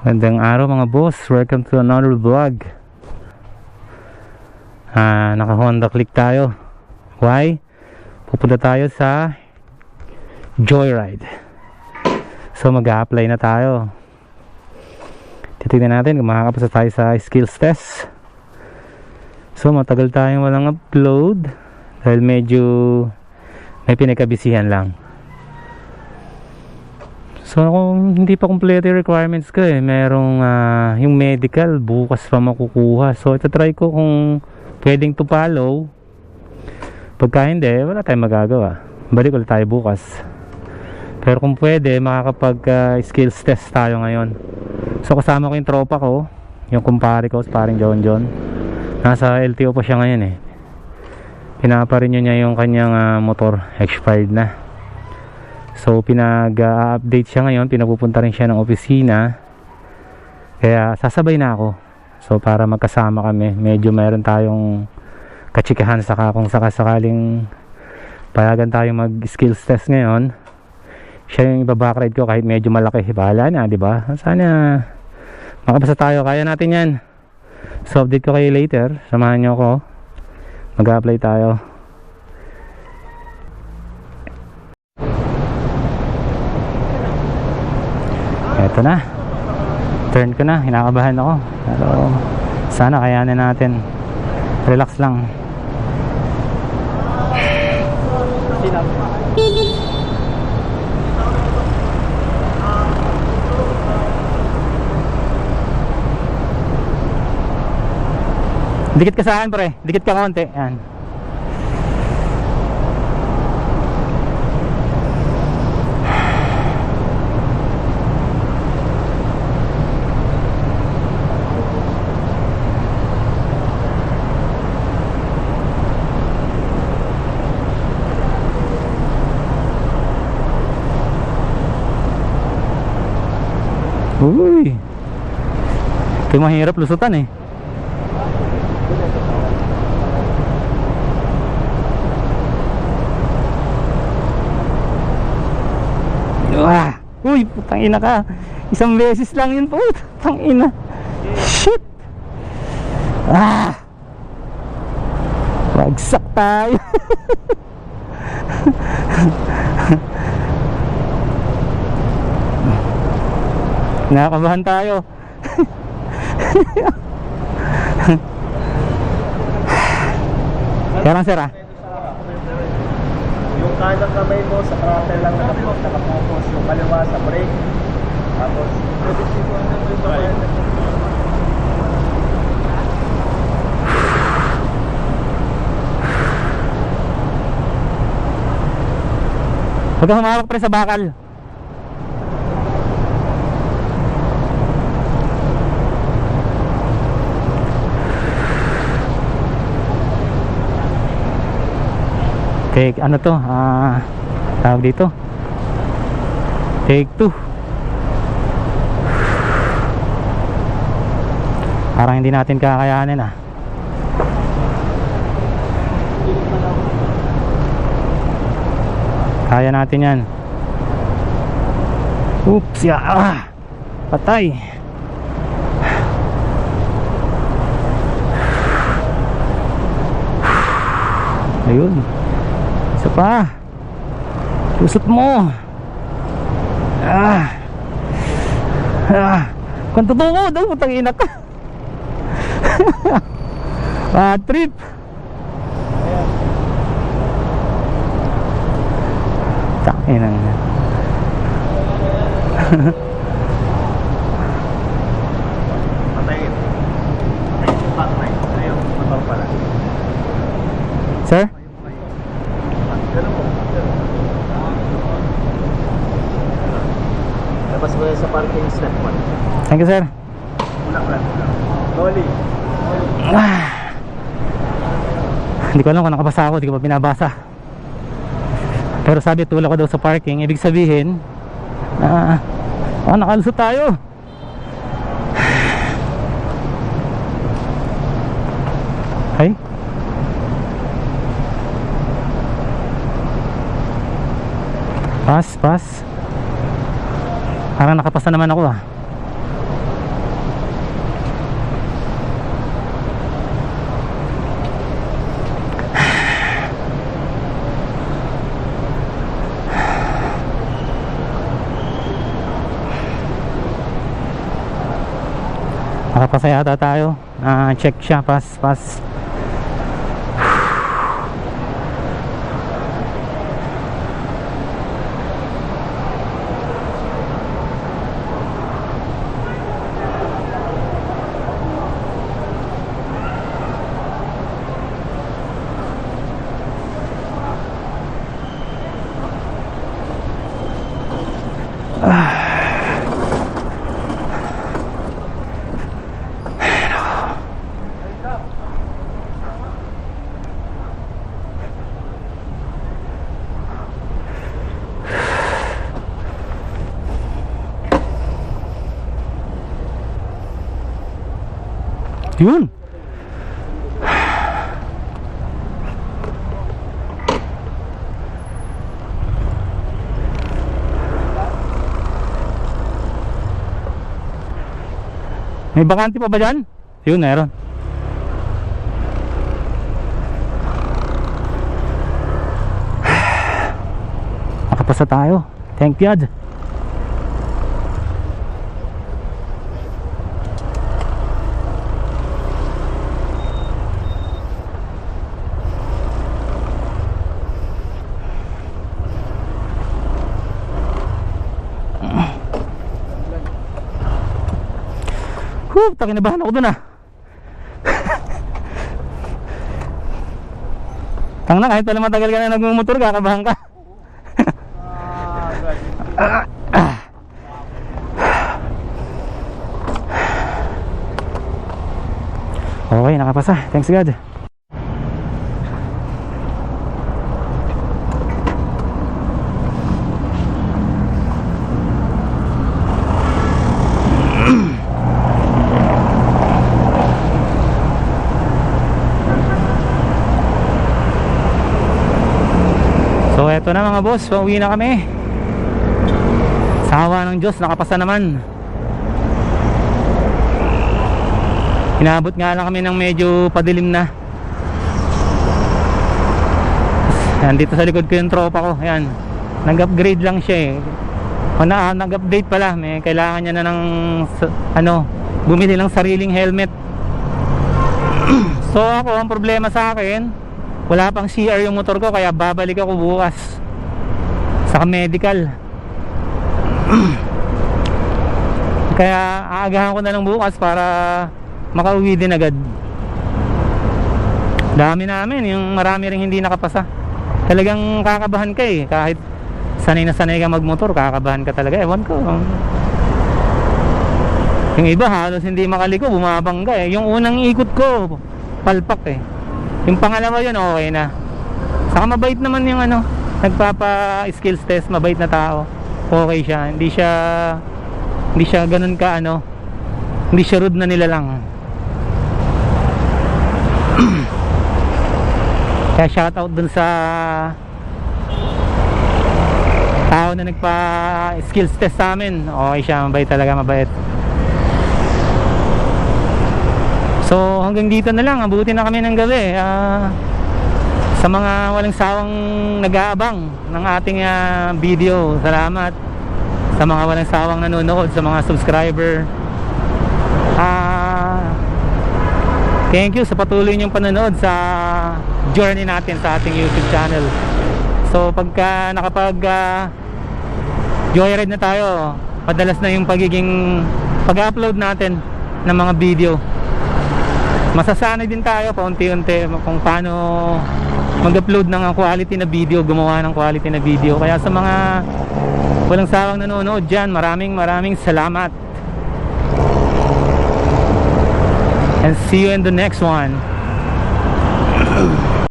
Magandang araw mga boss, welcome to another vlog. Naka Honda Click tayo. Why? Pupunta tayo sa Joyride. So mag-a-apply na tayo. Titignan natin kung makakapasa tayo sa skills test. So matagal tayong walang upload dahil medyo may pinagkabisihan lang. So kung hindi pa kompleto yung requirements ko merong yung medical bukas pa makukuha. So itatry ko kung pwedeng to follow. Pagka hindi, wala tayong magagawa. Balik ulit tayo bukas. Pero kung pwede, makakapag skills test tayo ngayon. So kasama ko yung tropa ko, yung kumpare ko, paring John. Nasa LTO pa siya ngayon Pinaparenew niya yung kanyang motor, expired na. So pinag-update siya ngayon, pinapupunta rin siya ng opisina. Kaya sasabay na ako. So para magkasama kami, medyo mayroon tayong katsikahan saka kung sakasakaling payagan tayong mag-skills test ngayon. Siya yung iba-backride ko kahit medyo malaki. Bahala na, di ba? Sana makapasa tayo, kaya natin yan. So update ko kayo later. Samahan niyo ako. Mag-apply tayo. Eto na, turn ko na, hinakabahan ako. Pero sana kayanin natin. Relax lang. Dikit ka sa akin pre, dikit ka konti. Yan. Uy, ito yung mahirap lusutan Uy, putang ina ka. Isang beses lang yun po. Putang ina. Shit. Bagsak tayo. Nakakabahan tayo. Kaya lang sir yung kanang kamay mo sa throttle lang nakapokus, yung kaliwa sa brake. Tapos huwag kang humawak pre sa bakal. Take ano to, tawag dito, take 2. Parang hindi natin kakayanin kaya natin yan. Oops, patay. Ayun, isa pa, lusot mo. Kung totoo daw, putang ina ka. Trip. Tangina na. patayin. Backlight. Ayun, motor pala. Sir? Ganun po. Labas mo yan sa parking step 1. Thank you sir. Ulang. Dolly. Hindi ko alam kung nakabasa ako, hindi ko pa binabasa. Pero sabi tulak ko daw sa parking, ibig sabihin nakalusot tayo. Ay, pass. Parang nakapasa naman ako Nakapasa yata tayo. Check siya, pass. Yun. May bakante pa ba dyan? Yun, meron. Nakapasa tayo. Thank God. Kinabahan ako dun Tang na, kahit pala matagal ka na nagmumotor, kakabahan ka. Okay, nakapasa. Thanks God. So eto na mga boss, pauwi na kami. Sa awa ng Diyos, nakapasa naman. Inabot nga lang kami ng medyo padilim na. Yan, dito sa likod ko yung tropa ko. Yan, nag-upgrade lang siya nag-update pala. May kailangan niya na ng bumili ng sariling helmet. So ako, ang problema sa akin, wala pang CR yung motor ko, kaya babalik ako bukas sa medical. Kaya aagahan ko na lang bukas para makauwi din agad. Dami namin, yung marami ring hindi nakapasa. Talagang kakabahan ka kahit sanay na sanay ka magmotor, kakabahan ka talaga. Ewan ko, yung iba halos hindi makaliko, bumabangga Yung unang ikot ko, palpak Yung pangalawa yun, okay na. Saka mabait naman yung nagpapa-skills test, mabait na tao. Okay siya, hindi siya ganun ka hindi siya rude na nilalang. Kaya shoutout dun sa tao na nagpa-skills test sa amin. Okay siya, mabait talaga, mabait. So hanggang dito na lang, abutin na kami ng gabi. Sa mga walang sawang nag-aabang ng ating video, salamat. Sa mga walang sawang nanonood, sa mga subscriber, thank you sa patuloy niyong panonood sa journey natin sa ating YouTube channel. So pagka joyride na tayo, madalas na yung pag-upload natin ng mga video. Masasanay din tayo paunti-unti kung paano mag-upload ng quality na video, gumawa ng quality na video. Kaya sa mga walang sawang nanonood dyan, maraming salamat. And see you in the next one.